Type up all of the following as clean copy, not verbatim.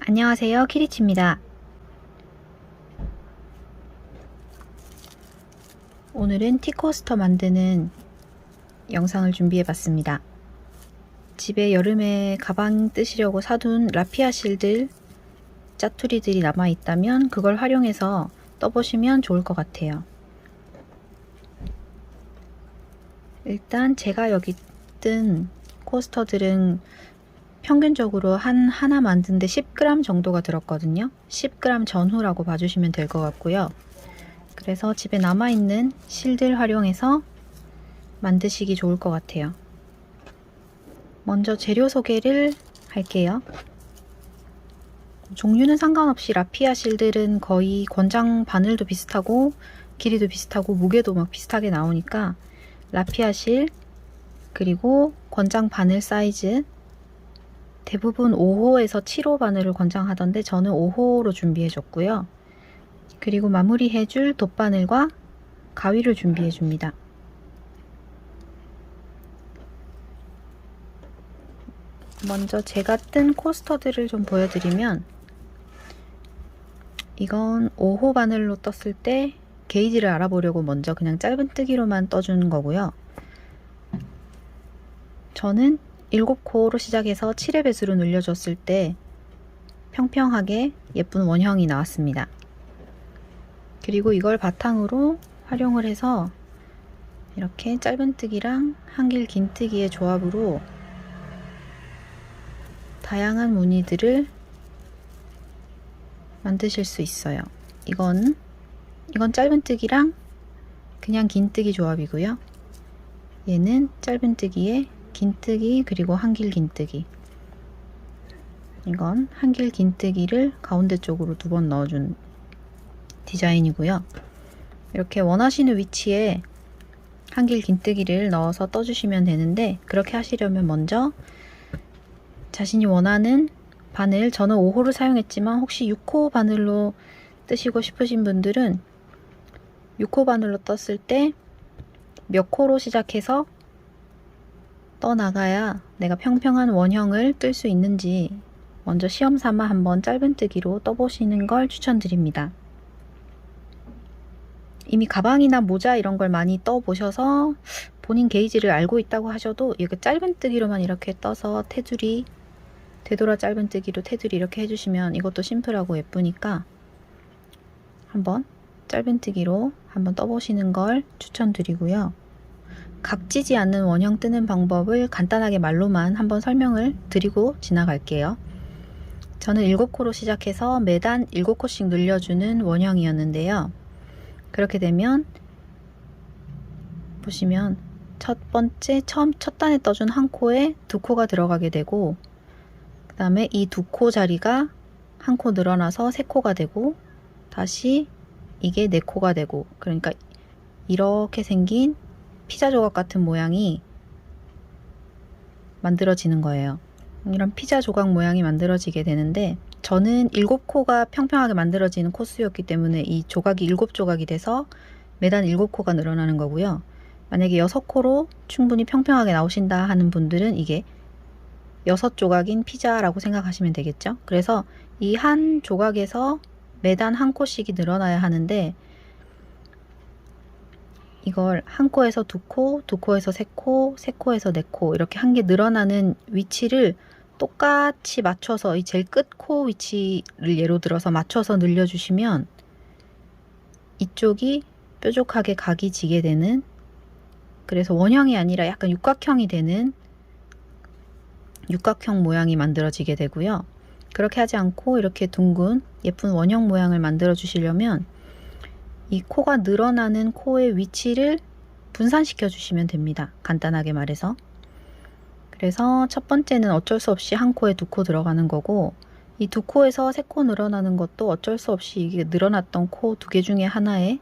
안녕하세요, 키리치입니다. 오늘은 티코스터 만드는 영상을 준비해봤습니다. 집에 여름에 가방 뜨시려고 사둔 라피아 실들 짜투리들이 남아있다면 그걸 활용해서 떠보시면 좋을 것 같아요. 일단 제가 여기 뜬 코스터들은 평균적으로 하나 만드는데 10g 정도가 들었거든요. 10g 전후라고 봐주시면 될 것 같고요. 그래서 집에 남아있는 실들 활용해서 만드시기 좋을 것 같아요. 먼저 재료 소개를 할게요. 종류는 상관없이 라피아 실들은 거의 권장 바늘도 비슷하고 길이도 비슷하고 무게도 막 비슷하게 나오니까 라피아 실 그리고 권장 바늘 사이즈 대부분 5호에서 7호 바늘을 권장하던데 저는 5호로 준비해 줬고요. 그리고 마무리해 줄 돗바늘과 가위를 준비해 줍니다. 먼저 제가 뜬 코스터들을 좀 보여드리면 이건 5호 바늘로 떴을 때 게이지를 알아보려고 먼저 그냥 짧은뜨기로만 떠주는 거고요. 저는 7코로 시작해서 7의 배수로 늘려줬을 때 평평하게 예쁜 원형이 나왔습니다. 그리고 이걸 바탕으로 활용을 해서 이렇게 짧은뜨기랑 한길 긴뜨기의 조합으로 다양한 무늬들을 만드실 수 있어요. 이건 짧은뜨기랑 그냥 긴뜨기 조합이고요. 얘는 짧은뜨기에 긴뜨기 그리고 한길 긴뜨기. 이건 한길 긴뜨기를 가운데 쪽으로 2번 넣어준 디자인이고요. 이렇게 원하시는 위치에 한길 긴뜨기를 넣어서 떠주시면 되는데 그렇게 하시려면 먼저 자신이 원하는 바늘, 저는 5호를 사용했지만 혹시 6호 바늘로 뜨시고 싶으신 분들은 6호 바늘로 떴을 때 몇 코로 시작해서 떠나가야 내가 평평한 원형을 뜰 수 있는지 먼저 시험 삼아 한번 짧은뜨기로 떠보시는 걸 추천드립니다. 이미 가방이나 모자 이런 걸 많이 떠보셔서 본인 게이지를 알고 있다고 하셔도 이렇게 짧은뜨기로만 이렇게 떠서 테두리 되돌아 짧은뜨기로 테두리 이렇게 해주시면 이것도 심플하고 예쁘니까 한번 짧은뜨기로 한번 떠보시는 걸 추천드리고요. 각지지 않는 원형 뜨는 방법을 간단하게 말로만 한번 설명을 드리고 지나갈게요. 저는 7코로 시작해서 매단 7코씩 늘려주는 원형이었는데요. 그렇게 되면 보시면 첫 번째 첫 단에 떠준 한 코에 2코가 들어가게 되고 그 다음에 이 2코 자리가 한 코 늘어나서 3코가 되고 다시 이게 4코가 되고 그러니까 이렇게 생긴 피자 조각 같은 모양이 만들어지는 거예요. 이런 피자 조각 모양이 만들어지게 되는데 저는 7코가 평평하게 만들어지는 코스였기 때문에 이 조각이 7조각이 돼서 매단 7코가 늘어나는 거고요. 만약에 6코로 충분히 평평하게 나오신다 하는 분들은 이게 6조각인 피자라고 생각하시면 되겠죠. 그래서 이 한 조각에서 매단 한 코씩이 늘어나야 하는데 이걸 한 코에서 2코, 2코에서 3코, 3코에서 4코 이렇게 한 개 늘어나는 위치를 똑같이 맞춰서 이 제일 끝 코 위치를 예로 들어서 맞춰서 늘려주시면 이쪽이 뾰족하게 각이 지게 되는 그래서 원형이 아니라 약간 육각형이 되는 육각형 모양이 만들어지게 되고요. 그렇게 하지 않고 이렇게 둥근 예쁜 원형 모양을 만들어 주시려면 이 코가 늘어나는 코의 위치를 분산시켜 주시면 됩니다. 간단하게 말해서. 그래서 첫 번째는 어쩔 수 없이 한 코에 2코 들어가는 거고 이 2코에서 3코 늘어나는 것도 어쩔 수 없이 이게 늘어났던 코 2개 중에 하나에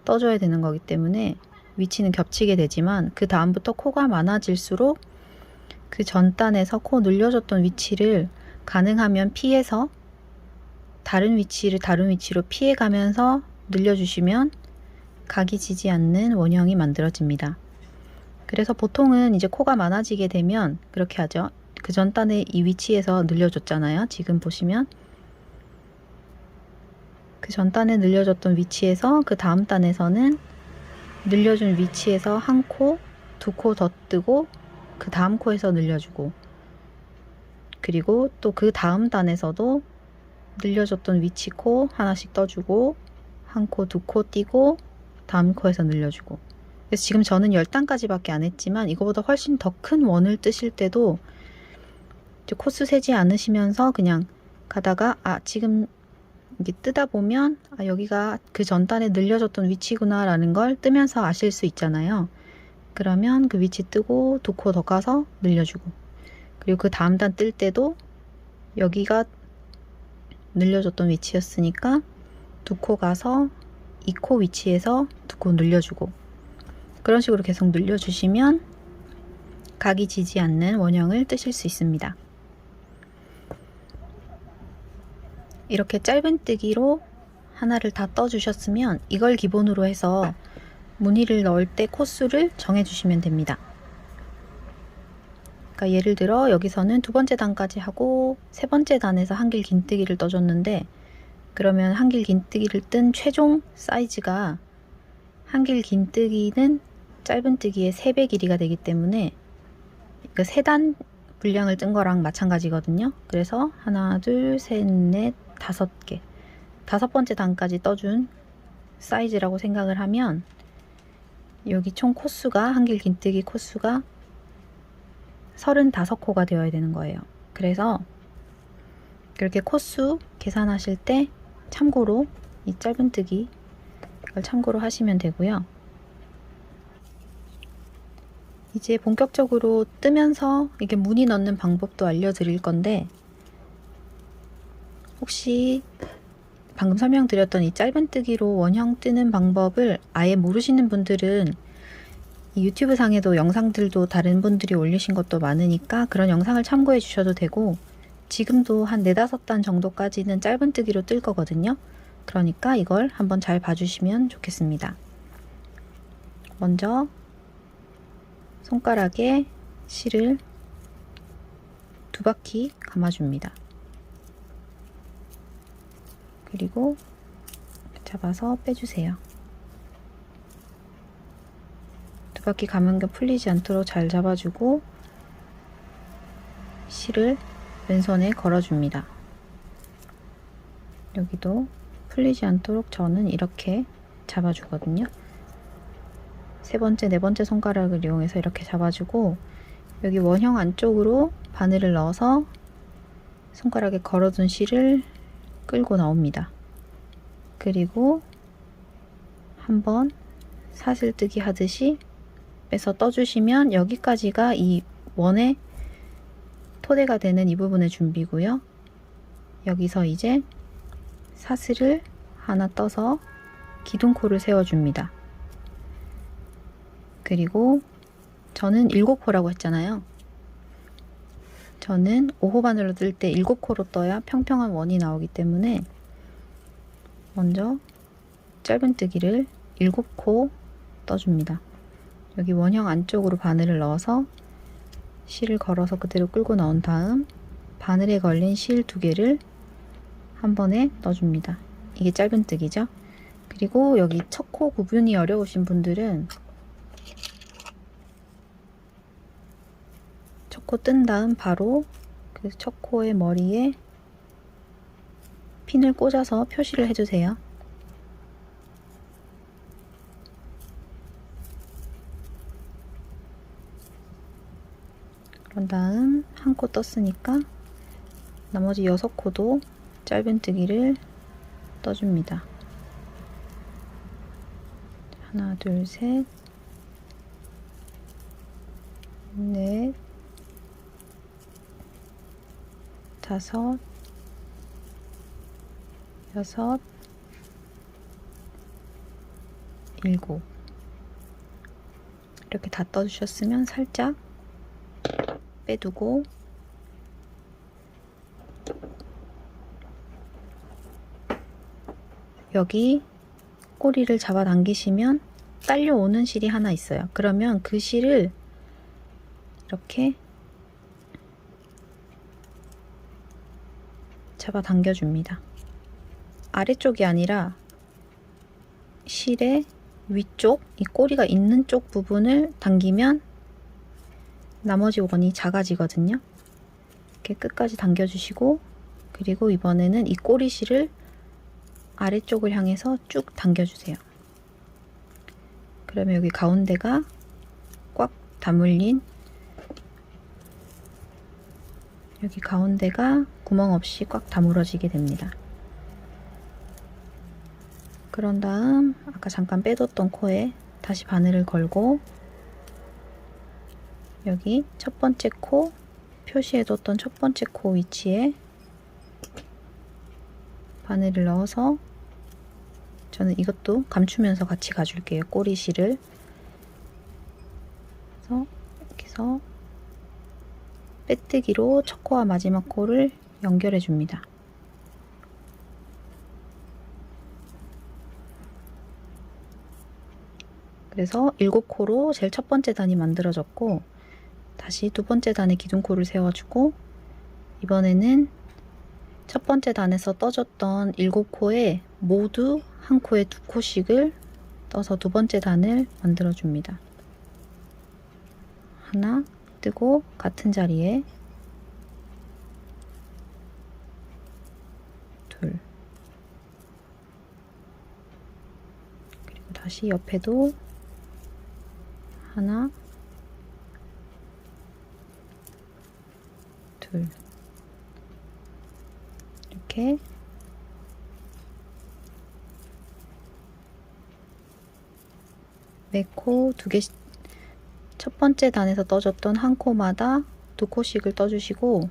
떠줘야 되는 거기 때문에 위치는 겹치게 되지만 그 다음부터 코가 많아질수록 그 전 단에서 코 늘려줬던 위치를 가능하면 피해서 다른 위치로 피해가면서 늘려주시면 각이 지지 않는 원형이 만들어집니다. 그래서 보통은 이제 코가 많아지게 되면 그렇게 하죠. 그 전 단의 이 위치에서 늘려줬잖아요. 지금 보시면 그 전 단에 늘려줬던 위치에서 그 다음 단에서는 늘려준 위치에서 한 코, 두 코 더 뜨고 그 다음 코에서 늘려주고, 그리고 또 그 다음 단에서도 늘려줬던 위치 코 하나씩 떠주고 한 코, 두 코 띄고 다음 코에서 늘려주고. 그래서 지금 저는 10단까지 밖에 안 했지만 이거보다 훨씬 더 큰 원을 뜨실 때도 코수 세지 않으시면서 그냥 가다가 지금 이게 뜨다 보면 여기가 그 전단에 늘려줬던 위치구나 라는 걸 뜨면서 아실 수 있잖아요. 그러면 그 위치 뜨고 두 코 더 가서 늘려주고, 그리고 그 다음 단 뜰 때도 여기가 늘려줬던 위치였으니까 두 코 가서 이 코 위치에서 두 코 늘려주고, 그런 식으로 계속 늘려주시면 각이 지지 않는 원형을 뜨실 수 있습니다. 이렇게 짧은뜨기로 하나를 다 떠주셨으면 이걸 기본으로 해서 무늬를 넣을 때 코수를 정해주시면 됩니다. 그러니까 예를 들어 여기서는 두 번째 단까지 하고 세 번째 단에서 한길 긴뜨기를 떠줬는데, 그러면 한길 긴뜨기를 뜬 최종 사이즈가 한길 긴뜨기는 짧은뜨기의 3배 길이가 되기 때문에 그 3단 분량을 뜬 거랑 마찬가지거든요. 그래서 하나, 둘, 셋, 넷, 5개, 5번째 단까지 떠준 사이즈라고 생각을 하면 여기 총 코수가, 한길 긴뜨기 코수가 35코가 되어야 되는 거예요. 그래서 그렇게 코수 계산하실 때 참고로 이 짧은뜨기 이걸 참고로 하시면 되고요. 이제 본격적으로 뜨면서 이게 무늬 넣는 방법도 알려드릴 건데, 혹시 방금 설명드렸던 이 짧은뜨기로 원형 뜨는 방법을 아예 모르시는 분들은 이 유튜브 상에도 영상들도 다른 분들이 올리신 것도 많으니까 그런 영상을 참고해 주셔도 되고, 지금도 한 4-5단 정도까지는 짧은뜨기로 뜰 거거든요. 그러니까 이걸 한번 잘 봐주시면 좋겠습니다. 먼저 손가락에 실을 2바퀴 감아줍니다. 그리고 잡아서 빼주세요. 2바퀴 감은 게 풀리지 않도록 잘 잡아주고 실을 왼손에 걸어줍니다. 여기도 풀리지 않도록 저는 이렇게 잡아주거든요. 세 번째, 네 번째 손가락을 이용해서 이렇게 잡아주고, 여기 원형 안쪽으로 바늘을 넣어서 손가락에 걸어둔 실을 끌고 나옵니다. 그리고 한번 사슬뜨기 하듯이 빼서 떠주시면 여기까지가 이 원의 토대가 되는 이 부분의 준비고요. 여기서 이제 사슬을 하나 떠서 기둥코를 세워줍니다. 그리고 저는 7코라고 했잖아요. 저는 5호 바늘로 뜰 때 7코로 떠야 평평한 원이 나오기 때문에 먼저 짧은뜨기를 7코 떠줍니다. 여기 원형 안쪽으로 바늘을 넣어서 실을 걸어서 그대로 끌고 나온 다음 바늘에 걸린 실 2개를 한 번에 넣어줍니다. 이게 짧은뜨기죠. 그리고 여기 첫 코 구분이 어려우신 분들은 첫 코 뜬 다음 바로 그 첫 코의 머리에 핀을 꽂아서 표시를 해주세요. 그런 다음 한 코 떴으니까 나머지 6코도 짧은뜨기를 떠줍니다. 하나, 둘, 셋, 넷, 5, 6, 7. 이렇게 다 떠주셨으면 살짝 빼두고 여기 꼬리를 잡아 당기시면 딸려오는 실이 하나 있어요. 그러면 그 실을 이렇게 잡아 당겨줍니다. 아래쪽이 아니라 실의 위쪽, 이 꼬리가 있는 쪽 부분을 당기면 나머지 원이 작아지거든요. 이렇게 끝까지 당겨주시고, 그리고 이번에는 이 꼬리실을 아래쪽을 향해서 쭉 당겨주세요. 그러면 여기 가운데가 꽉 다물린, 여기 가운데가 구멍 없이 꽉 다물어지게 됩니다. 그런 다음 아까 잠깐 빼뒀던 코에 다시 바늘을 걸고, 여기 첫 번째 코, 표시해뒀던 첫 번째 코 위치에 바늘을 넣어서, 저는 이것도 감추면서 같이 가줄게요. 꼬리실을. 그래서 여기서 빼뜨기로 첫 코와 마지막 코를 연결해 줍니다. 그래서 7코로 제일 첫 번째 단이 만들어졌고, 다시 두 번째 단에 기둥코를 세워주고, 이번에는 첫 번째 단에서 떠줬던 7코에 모두 한 코에 2코씩을 떠서 두 번째 단을 만들어 줍니다. 하나 뜨고 같은 자리에 둘, 그리고 다시 옆에도 하나, 둘, 이렇게 매 코 2개씩, 첫 번째 단에서 떠줬던 한 코마다 2코씩을 떠주시고,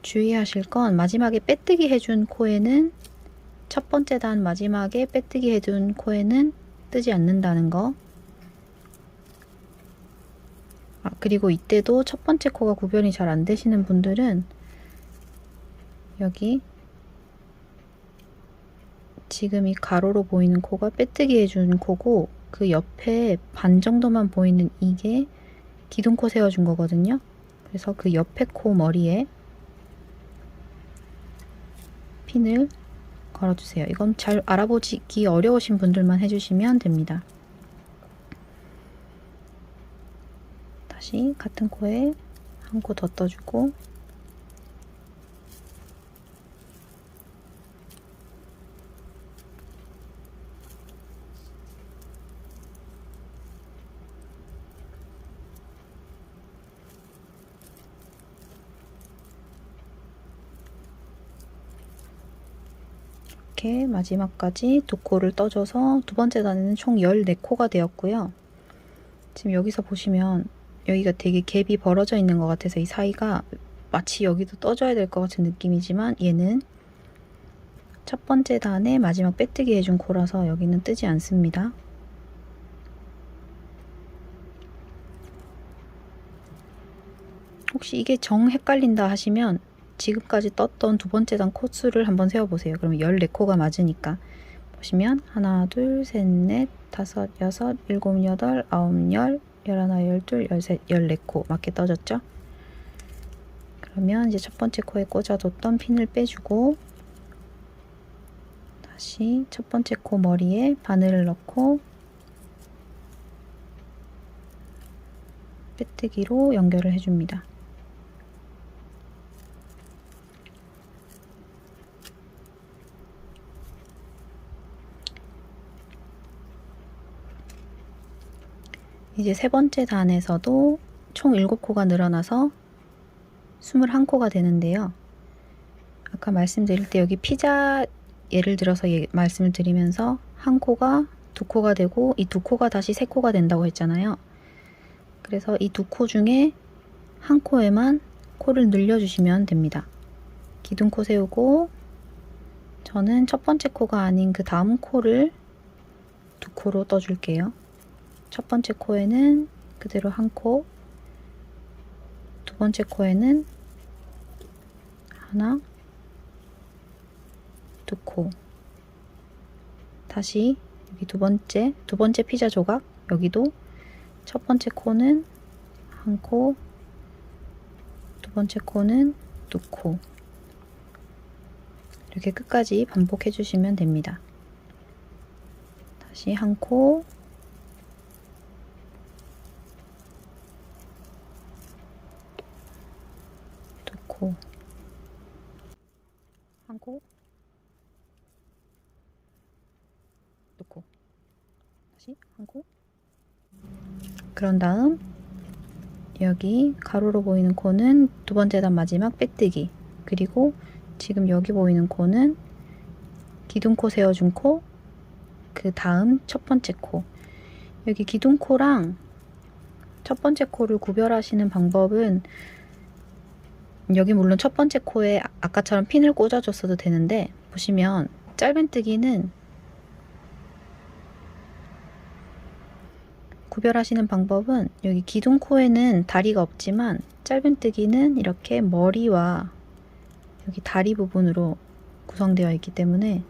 주의하실 건 마지막에 빼뜨기 해준 코에는, 첫 번째 단 마지막에 빼뜨기 해둔 코에는 뜨지 않는다는 거. 그리고 이때도 첫 번째 코가 구별이 잘 안 되시는 분들은 여기 지금 이 가로로 보이는 코가 빼뜨기 해준 코고, 그 옆에 반 정도만 보이는 이게 기둥코 세워준 거거든요. 그래서 그 옆에 코 머리에 핀을 걸어주세요. 이건 잘 알아보기 어려우신 분들만 해주시면 됩니다. 다시 같은 코에 한 코 더 떠주고, 이렇게 마지막까지 2코를 떠줘서 두 번째 단에는 총 14코가 되었고요. 지금 여기서 보시면 여기가 되게 갭이 벌어져 있는 것 같아서 이 사이가 마치 여기도 떠줘야 될 것 같은 느낌이지만, 얘는 첫 번째 단에 마지막 빼뜨기 해준 코라서 여기는 뜨지 않습니다. 혹시 이게 정 헷갈린다 하시면 지금까지 떴던 두 번째 단 코수를 한번 세어보세요. 그러면 14코가 맞으니까. 보시면 하나, 둘, 셋, 넷, 다섯, 여섯, 일곱, 여덟, 아홉, 열, 열하나, 열둘, 열셋, 14코 맞게 떠졌죠? 그러면 이제 첫 번째 코에 꽂아뒀던 핀을 빼주고, 다시 첫 번째 코 머리에 바늘을 넣고 빼뜨기로 연결을 해줍니다. 이제 세 번째 단에서도 총 7코가 늘어나서 21코가 되는데요. 아까 말씀드릴 때 여기 피자 예를 들어서 말씀을 드리면서 한 코가 2코가 되고 이 2코가 다시 3코가 된다고 했잖아요. 그래서 이 2코 중에 한 코에만 코를 늘려주시면 됩니다. 기둥코 세우고, 저는 첫 번째 코가 아닌 그 다음 코를 2코로 떠줄게요. 첫 번째 코에는 그대로 한 코, 두 번째 코에는 하나, 2코, 다시 여기 두 번째 피자 조각, 여기도 첫 번째 코는 한 코, 두 번째 코는 2코, 이렇게 끝까지 반복해 주시면 됩니다. 다시 한 코, 두 코, 한 코, 두 코, 다시 한 코. 그런 다음 여기 가로로 보이는 코는 두 번째 단 마지막 빼뜨기, 그리고 지금 여기 보이는 코는 기둥코 세워준 코, 그 다음 첫 번째 코. 여기 기둥코랑 첫 번째 코를 구별하시는 방법은, 여기 물론 첫 번째 코에 아까처럼 핀을 꽂아줬어도 되는데, 보시면 짧은뜨기는 구별하시는 방법은, 여기 기둥코에는 다리가 없지만 짧은뜨기는 이렇게 머리와 여기 다리 부분으로 구성되어 있기 때문에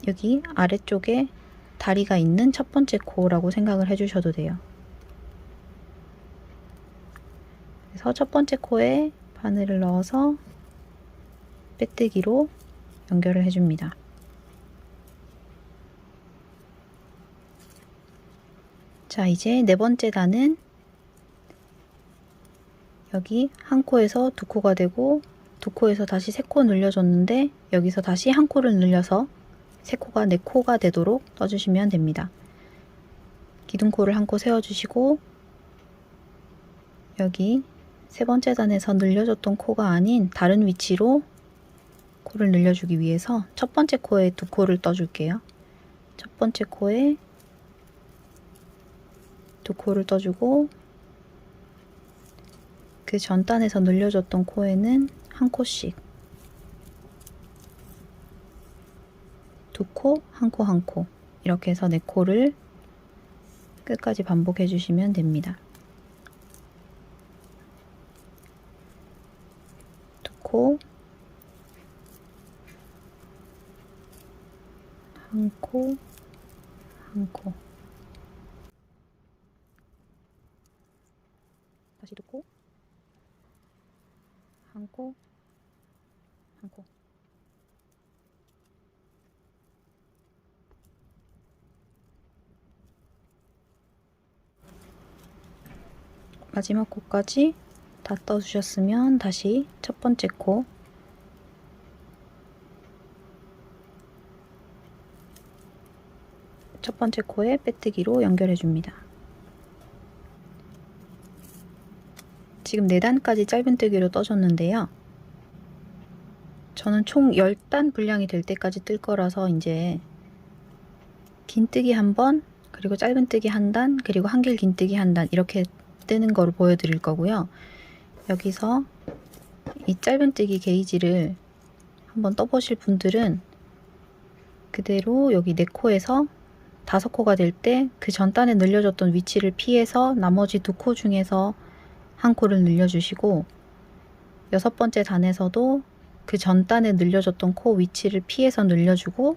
여기 아래쪽에 다리가 있는 첫 번째 코라고 생각을 해주셔도 돼요. 그래서 첫 번째 코에 바늘을 넣어서 빼뜨기로 연결을 해줍니다. 자, 이제 네 번째 단은 여기 한 코에서 두 코가 되고, 두 코에서 다시 세 코 늘려줬는데 여기서 다시 한 코를 늘려서 세 코가 네 코가 되도록 떠주시면 됩니다. 기둥코를 한 코 세워주시고, 여기 세 번째 단에서 늘려줬던 코가 아닌 다른 위치로 코를 늘려주기 위해서 첫 번째 코에 두 코를 떠줄게요. 첫 번째 코에 두 코를 떠주고, 그 전 단에서 늘려줬던 코에는 한 코씩, 두 코, 한 코, 한 코, 이렇게 해서 네 코를 끝까지 반복해 주시면 됩니다. 두 코, 한 코, 한 코, 다시 두 코, 한 코, 한 코. 마지막 코까지 다 떠주셨으면 다시 첫 번째 코, 첫 번째 코에 빼뜨기로 연결해 줍니다. 지금 4단까지 짧은뜨기로 떠줬는데요. 저는 총 10단 분량이 될 때까지 뜰 거라서 이제 긴뜨기 한 번, 그리고 짧은뜨기 한 단, 그리고 한길 긴뜨기 한 단, 이렇게 뜨는 거를 보여드릴 거고요. 여기서 이 짧은뜨기 게이지를 한번 떠보실 분들은 그대로 여기 4코에서 5코가 될 때 그 전단에 늘려줬던 위치를 피해서 나머지 2코 중에서 한 코를 늘려주시고, 6번째 단에서도 그 전단에 늘려줬던 코 위치를 피해서 늘려주고,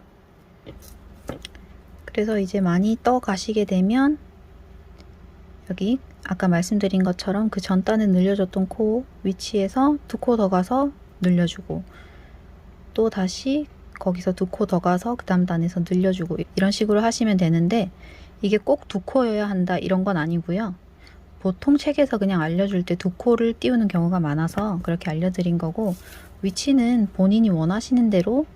그래서 이제 많이 떠 가시게 되면 여기 아까 말씀드린 것처럼 그 전단에 늘려줬던 코 위치에서 2코 더 가서 늘려주고, 또 다시 거기서 2코 더 가서 그 다음 단에서 늘려주고, 이런 식으로 하시면 되는데, 이게 꼭 2코여야 한다 이런 건 아니고요. 보통 책에서 그냥 알려줄 때 2코를 띄우는 경우가 많아서 그렇게 알려드린 거고, 위치는 본인이 원하시는 대로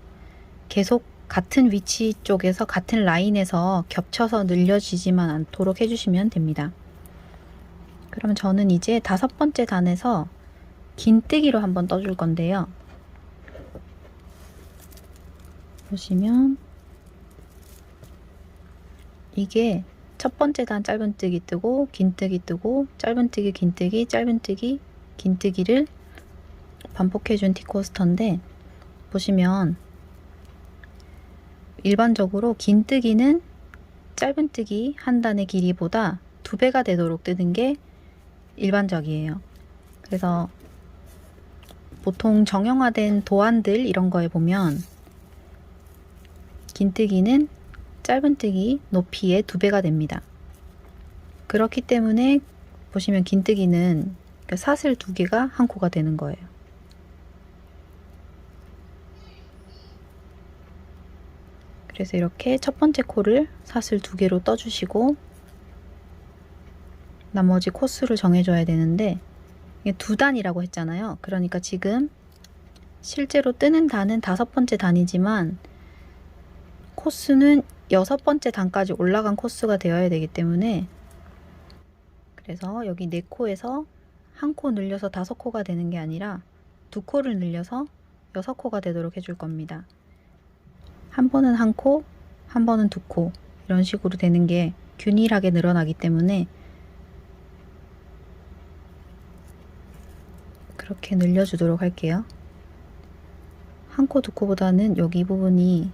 계속 같은 위치 쪽에서 같은 라인에서 겹쳐서 늘려지지만 않도록 해주시면 됩니다. 그러면 저는 이제 5번째 단에서 긴뜨기로 한번 떠줄 건데요. 보시면 이게 첫 번째 단 짧은뜨기 뜨고, 긴뜨기 뜨고, 짧은뜨기, 긴뜨기, 짧은뜨기, 긴뜨기를 반복해준 티코스터인데, 보시면 일반적으로 긴뜨기는 짧은뜨기 한 단의 길이보다 2배가 되도록 뜨는 게 일반적이에요. 그래서 보통 정형화된 도안들 이런 거에 보면 긴뜨기는 짧은뜨기 높이의 2배가 됩니다. 그렇기 때문에 보시면 긴뜨기는 사슬 2개가 한 코가 되는 거예요. 그래서 이렇게 첫 번째 코를 사슬 2개로 떠주시고 나머지 코수를 정해줘야 되는데 이게 2단이라고 했잖아요. 그러니까 지금 실제로 뜨는 단은 5번째 단이지만 코수는 6번째 단까지 올라간 코수가 되어야 되기 때문에 그래서 여기 4코에서 1코 늘려서 5코가 되는 게 아니라 2코를 늘려서 6코가 되도록 해줄 겁니다. 한 번은 1코, 한 번은 2코 이런 식으로 되는 게 균일하게 늘어나기 때문에 그렇게 늘려주도록 할게요. 1코, 2코보다는 여기 부분이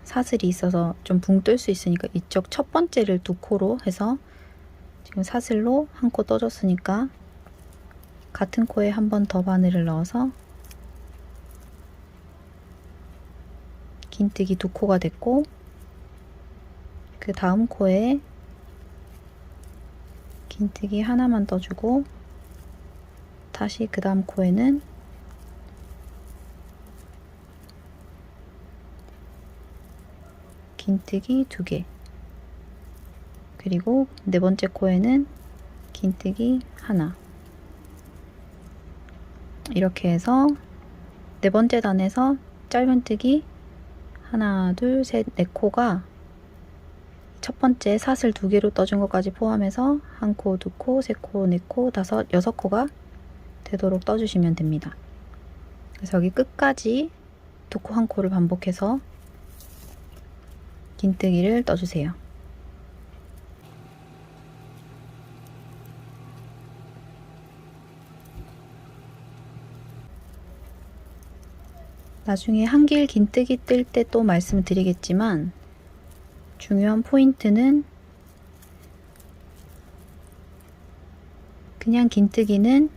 사슬이 있어서 좀 붕 뜰 수 있으니까 이쪽 첫 번째를 2코로 해서 지금 사슬로 1코 떠줬으니까 같은 코에 한 번 더 바늘을 넣어서 긴뜨기 2코가 됐고 그 다음 코에 긴뜨기 하나만 떠주고 다시 그 다음 코에는 긴뜨기 2개 그리고 4번째 코에는 긴뜨기 하나 이렇게 해서 4번째 단에서 짧은뜨기 하나, 둘, 셋, 4코가 첫 번째 사슬 2개로 떠준 것까지 포함해서 1코, 2코, 3코, 4코, 5, 6코가 되도록 떠주시면 됩니다. 그래서 여기 끝까지 2코, 1코를 반복해서 긴뜨기를 떠주세요. 나중에 한길 긴뜨기 뜰 때 또 말씀드리겠지만 중요한 포인트는 그냥 긴뜨기는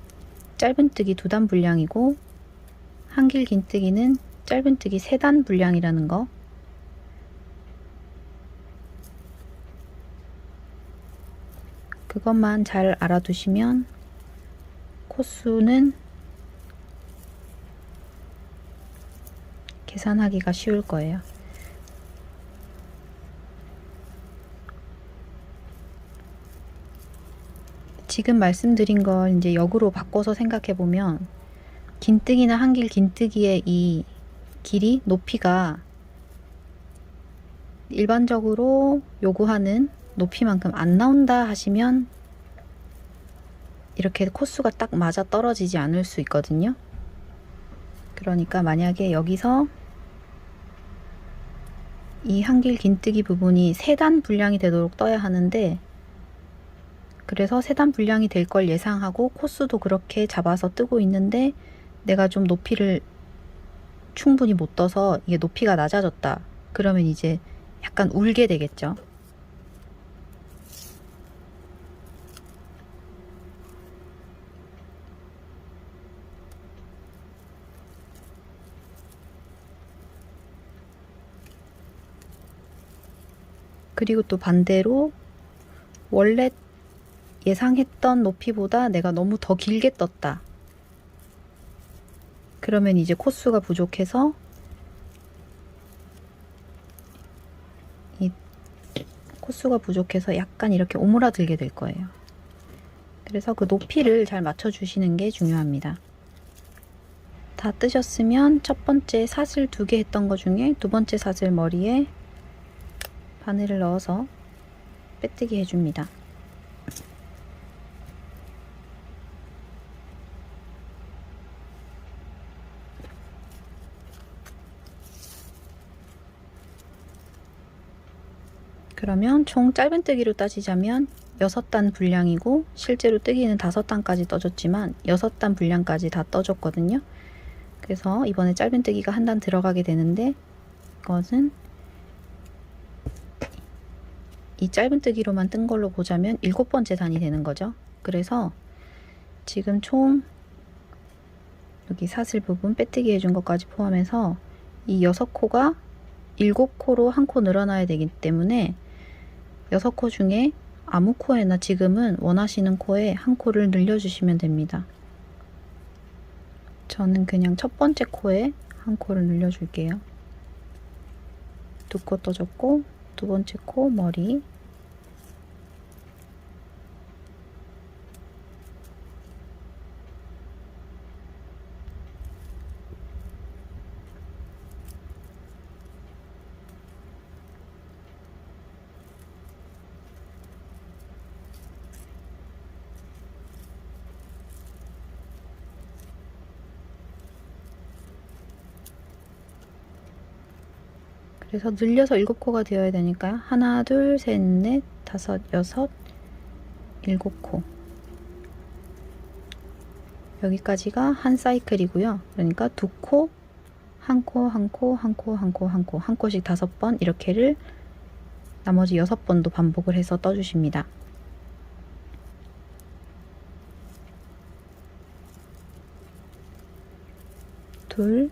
짧은뜨기 2단 분량이고 한길 긴뜨기는 짧은뜨기 3단 분량이라는 거 그것만 잘 알아두시면 코수는 계산하기가 쉬울 거예요. 지금 말씀드린 걸 이제 역으로 바꿔서 생각해 보면 긴뜨기나 한길 긴뜨기의 이 길이, 높이가 일반적으로 요구하는 높이만큼 안 나온다 하시면 이렇게 코수가 딱 맞아 떨어지지 않을 수 있거든요. 그러니까 만약에 여기서 이 한길 긴뜨기 부분이 3단 분량이 되도록 떠야 하는데 그래서 3단 분량이 될 걸 예상하고 코수도 그렇게 잡아서 뜨고 있는데 내가 좀 높이를 충분히 못 떠서 이게 높이가 낮아졌다. 그러면 이제 약간 울게 되겠죠. 그리고 또 반대로 원래 예상했던 높이보다 내가 너무 더 길게 떴다. 그러면 이제 코수가 부족해서 약간 이렇게 오므라들게 될 거예요. 그래서 그 높이를 잘 맞춰주시는 게 중요합니다. 다 뜨셨으면 첫 번째 사슬 2개 했던 거 중에 2번째 사슬 머리에 바늘을 넣어서 빼뜨기 해줍니다. 그러면 총 짧은뜨기로 따지자면 6단 분량이고 실제로 뜨기는 5단까지 떠줬지만 6단 분량까지 다 떠줬거든요. 그래서 이번에 짧은뜨기가 한 단 들어가게 되는데 이것은 이 짧은뜨기로만 뜬 걸로 보자면 7번째 단이 되는 거죠. 그래서 지금 총 여기 사슬 부분 빼뜨기 해준 것까지 포함해서 이 6코가 7코로 1코 늘어나야 되기 때문에 6코 중에 아무 코에나 지금은 원하시는 코에 1코를 늘려주시면 됩니다. 저는 그냥 첫 번째 코에 1코를 늘려줄게요. 두 코 떠줬고, 두 번째 코 머리, 그래서 늘려서 7코가 되어야 되니까요. 하나, 둘, 셋, 넷, 다섯, 여섯, 7코. 여기까지가 한 사이클이고요. 그러니까 두 코, 한 코, 한 코, 한 코, 한 코, 한 코, 한 코씩 5번 이렇게를 나머지 6번도 반복을 해서 떠주십니다. 둘,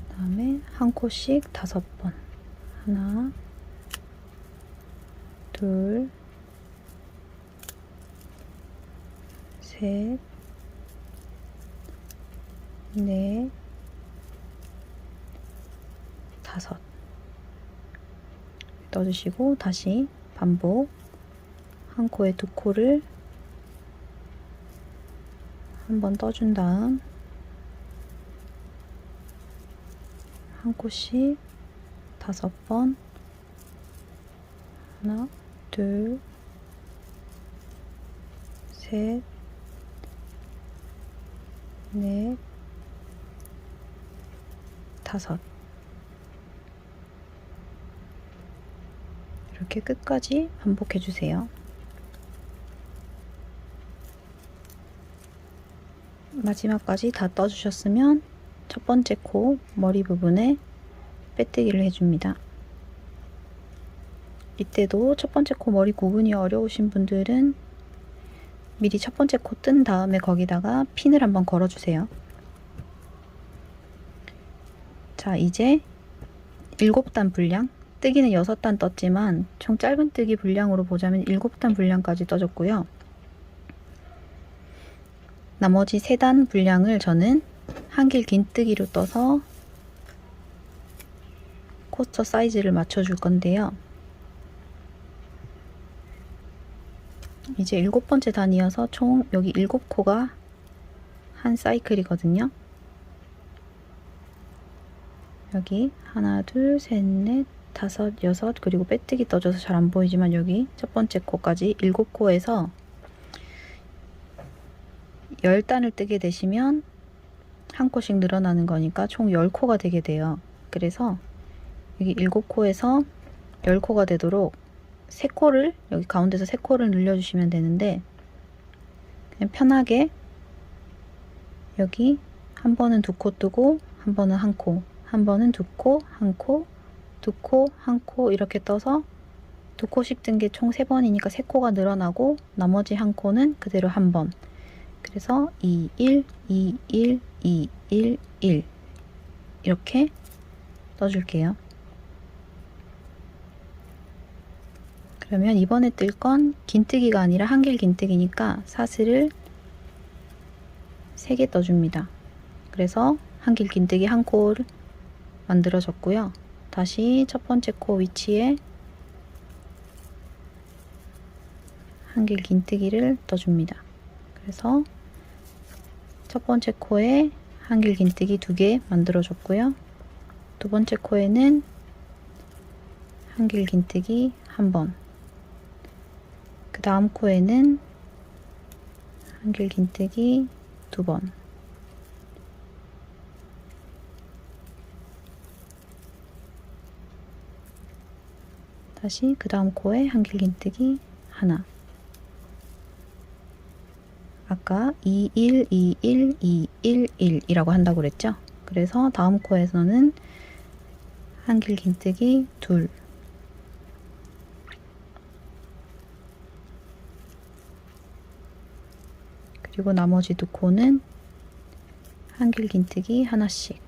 그다음에 한 코씩 5번. 하나, 둘, 셋, 넷, 다섯. 떠주시고 다시 반복. 한 코에 두 코를 한 번 떠준 다음 한 코씩 5번. 하나, 둘, 셋, 넷, 다섯. 이렇게 끝까지 반복해 주세요. 마지막까지 다 떠주셨으면 첫 번째 코 머리 부분에 빼뜨기를 해줍니다. 이때도 첫 번째 코 머리 구분이 어려우신 분들은 미리 첫 번째 코 뜬 다음에 거기다가 핀을 한번 걸어주세요. 자, 이제 7단 분량, 뜨기는 6단 떴지만 총 짧은 뜨기 분량으로 보자면 7단 분량까지 떠줬고요. 나머지 3단 분량을 저는 한길 긴뜨기로 떠서 코스터 사이즈를 맞춰줄 건데요. 이제 7번째 단이어서 총 여기 7코가 한 사이클이거든요. 여기 하나, 둘, 셋, 넷, 다섯, 여섯, 그리고 빼뜨기 떠줘서 잘 안 보이지만 여기 첫 번째 코까지 7코에서 10단을 뜨게 되시면 한 코씩 늘어나는 거니까 총 10코가 되게 돼요. 그래서 여기 7코에서 10코가 되도록 3코를 여기 가운데서 3코를 늘려주시면 되는데 그냥 편하게 여기 한 번은 2코 뜨고 한 번은 1코, 한 번은 2코, 1코, 2코, 1코 이렇게 떠서 2코씩 뜬 게 총 3번이니까 3코가 늘어나고 나머지 1코는 그대로 1번. 그래서 2, 1, 2, 1, 2, 1, 1 이렇게 떠줄게요. 그러면 이번에 뜰 건 긴뜨기가 아니라 한길 긴뜨기니까 사슬을 3개 떠줍니다. 그래서 한길 긴뜨기 1코를 만들어졌고요. 다시 첫 번째 코 위치에 한길 긴뜨기를 떠줍니다. 그래서 첫 번째 코에 한길 긴뜨기 2개 만들어줬고요. 두 번째 코에는 한길 긴뜨기 1번, 그 다음 코에는 한길 긴뜨기 2번, 다시 그 다음 코에 한길 긴뜨기 하나. 아까 2, 1, 2, 1, 2, 1, 1이라고 한다고 그랬죠? 그래서 다음 코에서는 한길 긴뜨기 2, 그리고 나머지 2코는 한길 긴뜨기 하나씩.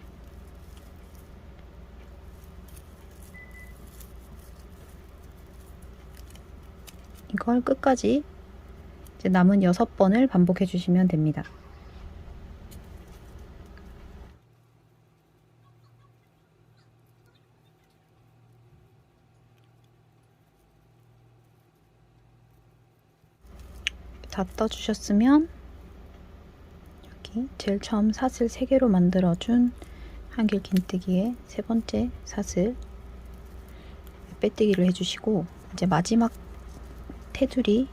이걸 끝까지 이제 남은 6번을 반복해 주시면 됩니다. 다 떠주셨으면 여기 제일 처음 사슬 3개로 만들어준 한길 긴뜨기의 3번째 사슬 빼뜨기를 해주시고, 이제 마지막 테두리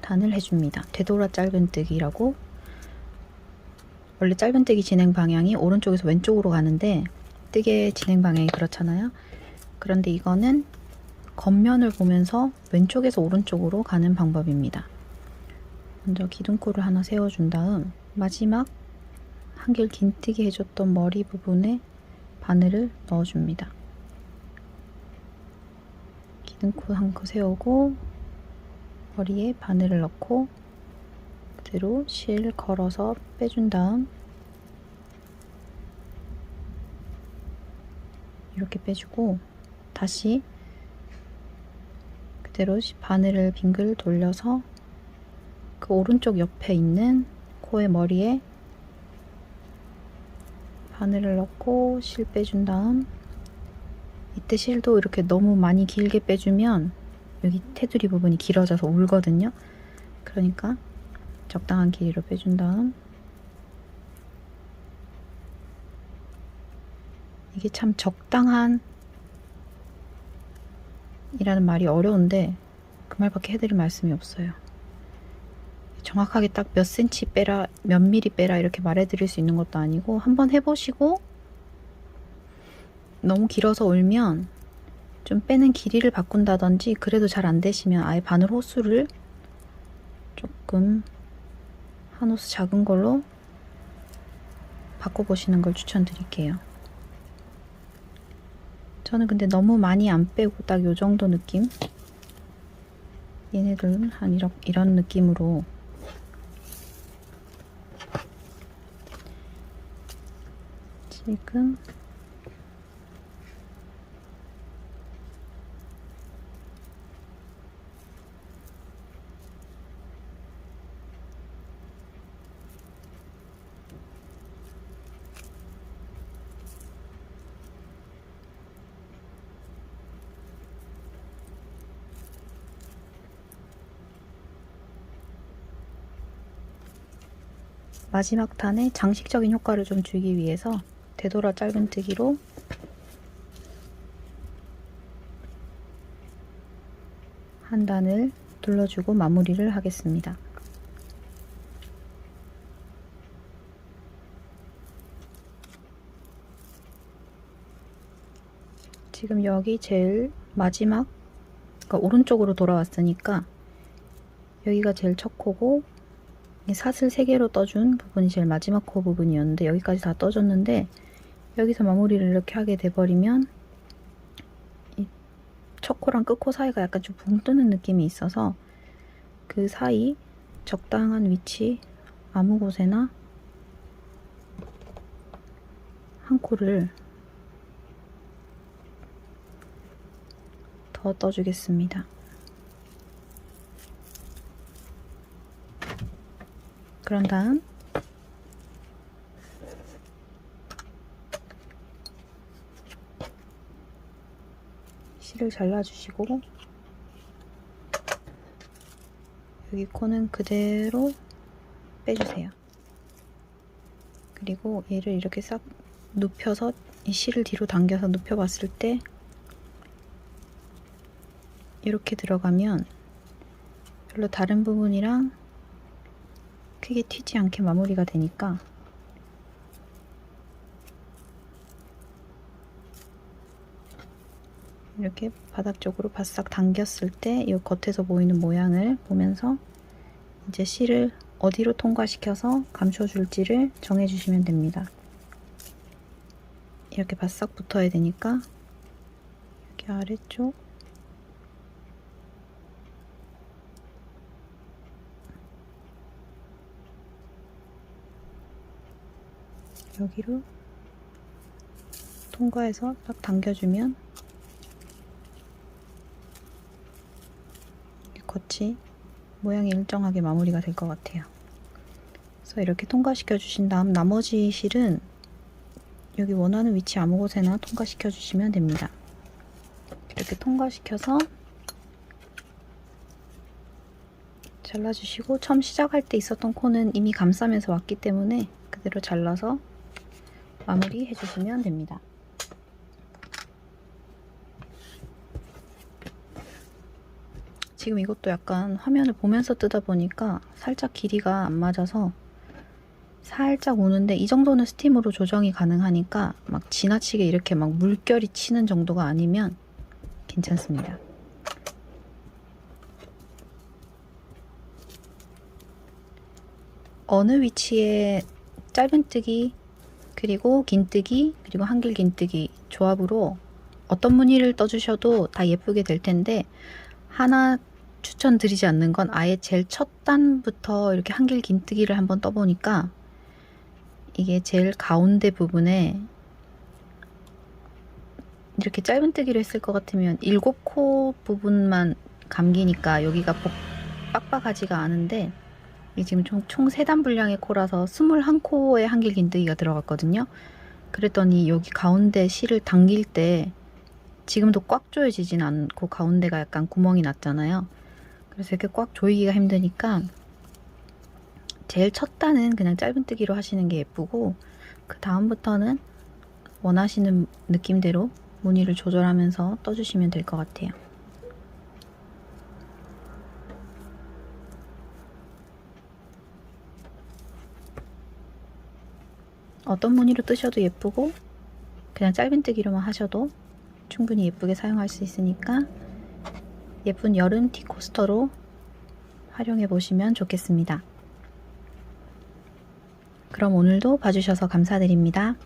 단을 해줍니다. 되돌아 짧은뜨기라고. 원래 짧은뜨기 진행 방향이 오른쪽에서 왼쪽으로 가는데 뜨개 진행 방향이 그렇잖아요. 그런데 이거는 겉면을 보면서 왼쪽에서 오른쪽으로 가는 방법입니다. 먼저 기둥코를 하나 세워준 다음 마지막 한길 긴뜨기 해줬던 머리 부분에 바늘을 넣어줍니다. 기둥코 한 코 세우고 머리에 바늘을 넣고 그대로 실 걸어서 빼준 다음 이렇게 빼주고, 다시 그대로 바늘을 빙글 돌려서 그 오른쪽 옆에 있는 코의 머리에 바늘을 넣고 실 빼준 다음, 이때 실도 이렇게 너무 많이 길게 빼주면 여기 테두리 부분이 길어져서 울거든요. 그러니까 적당한 길이로 빼준 다음, 이게 참 적당한 이라는 말이 어려운데 그 말밖에 해드릴 말씀이 없어요. 정확하게 딱 몇 센치 빼라, 몇 미리 빼라 이렇게 말해드릴 수 있는 것도 아니고, 한번 해보시고 너무 길어서 울면 좀 빼는 길이를 바꾼다든지, 그래도 잘 안되시면 아예 바늘 호수를 조금 한 호수 작은 걸로 바꿔보시는 걸 추천드릴게요. 저는 근데 너무 많이 안 빼고 딱 요 정도 느낌? 얘네들은 한 이런 느낌으로 지금 마지막 단에 장식적인 효과를 좀 주기 위해서 되돌아 짧은뜨기로 한 단을 둘러주고 마무리를 하겠습니다. 지금 여기 제일 마지막, 그러니까 오른쪽으로 돌아왔으니까 여기가 제일 첫 코고, 사슬 3개로 떠준 부분이 제일 마지막 코 부분이었는데 여기까지 다 떠줬는데, 여기서 마무리를 이렇게 하게 돼버리면 이 첫 코랑 끝 코 사이가 약간 좀 붕 뜨는 느낌이 있어서 그 사이 적당한 위치 아무 곳에나 한 코를 더 떠주겠습니다. 그런 다음 실을 잘라주시고, 여기 코는 그대로 빼주세요. 그리고 얘를 이렇게 싹 눕혀서 이 실을 뒤로 당겨서 눕혀봤을 때 이렇게 들어가면 별로 다른 부분이랑 크게 튀지 않게 마무리가 되니까 이렇게 바닥 쪽으로 바싹 당겼을 때 이 겉에서 보이는 모양을 보면서 이제 실을 어디로 통과시켜서 감춰줄지를 정해주시면 됩니다. 이렇게 바싹 붙어야 되니까 여기 아래쪽 여기로 통과해서 딱 당겨주면 겉이 모양이 일정하게 마무리가 될 것 같아요. 그래서 이렇게 통과시켜 주신 다음 나머지 실은 여기 원하는 위치 아무 곳에나 통과시켜 주시면 됩니다. 이렇게 통과시켜서 잘라주시고, 처음 시작할 때 있었던 코는 이미 감싸면서 왔기 때문에 그대로 잘라서 마무리 해주시면 됩니다. 지금 이것도 약간 화면을 보면서 뜯다 보니까 살짝 길이가 안 맞아서 살짝 오는데, 이 정도는 스팀으로 조정이 가능하니까 막 지나치게 이렇게 막 물결이 치는 정도가 아니면 괜찮습니다. 어느 위치에 짧은뜨기, 그리고 긴뜨기, 그리고 한길 긴뜨기 조합으로 어떤 무늬를 떠주셔도 다 예쁘게 될 텐데, 하나 추천드리지 않는 건 아예 제일 첫 단부터 이렇게 한길 긴뜨기를 한번 떠보니까 이게 제일 가운데 부분에 이렇게 짧은뜨기를 했을 것 같으면 7코 부분만 감기니까 여기가 빡빡하지가 않은데, 이게 지금 총 3단 분량의 코라서 21코의 한길 긴뜨기가 들어갔거든요. 그랬더니 여기 가운데 실을 당길 때 지금도 꽉 조여지진 않고 가운데가 약간 구멍이 났잖아요. 그래서 이렇게 꽉 조이기가 힘드니까 제일 첫 단은 그냥 짧은뜨기로 하시는 게 예쁘고, 그 다음부터는 원하시는 느낌대로 무늬를 조절하면서 떠주시면 될 것 같아요. 어떤 무늬로 뜨셔도 예쁘고, 그냥 짧은뜨기로만 하셔도 충분히 예쁘게 사용할 수 있으니까 예쁜 여름 티 코스터로 활용해 보시면 좋겠습니다. 그럼 오늘도 봐주셔서 감사드립니다.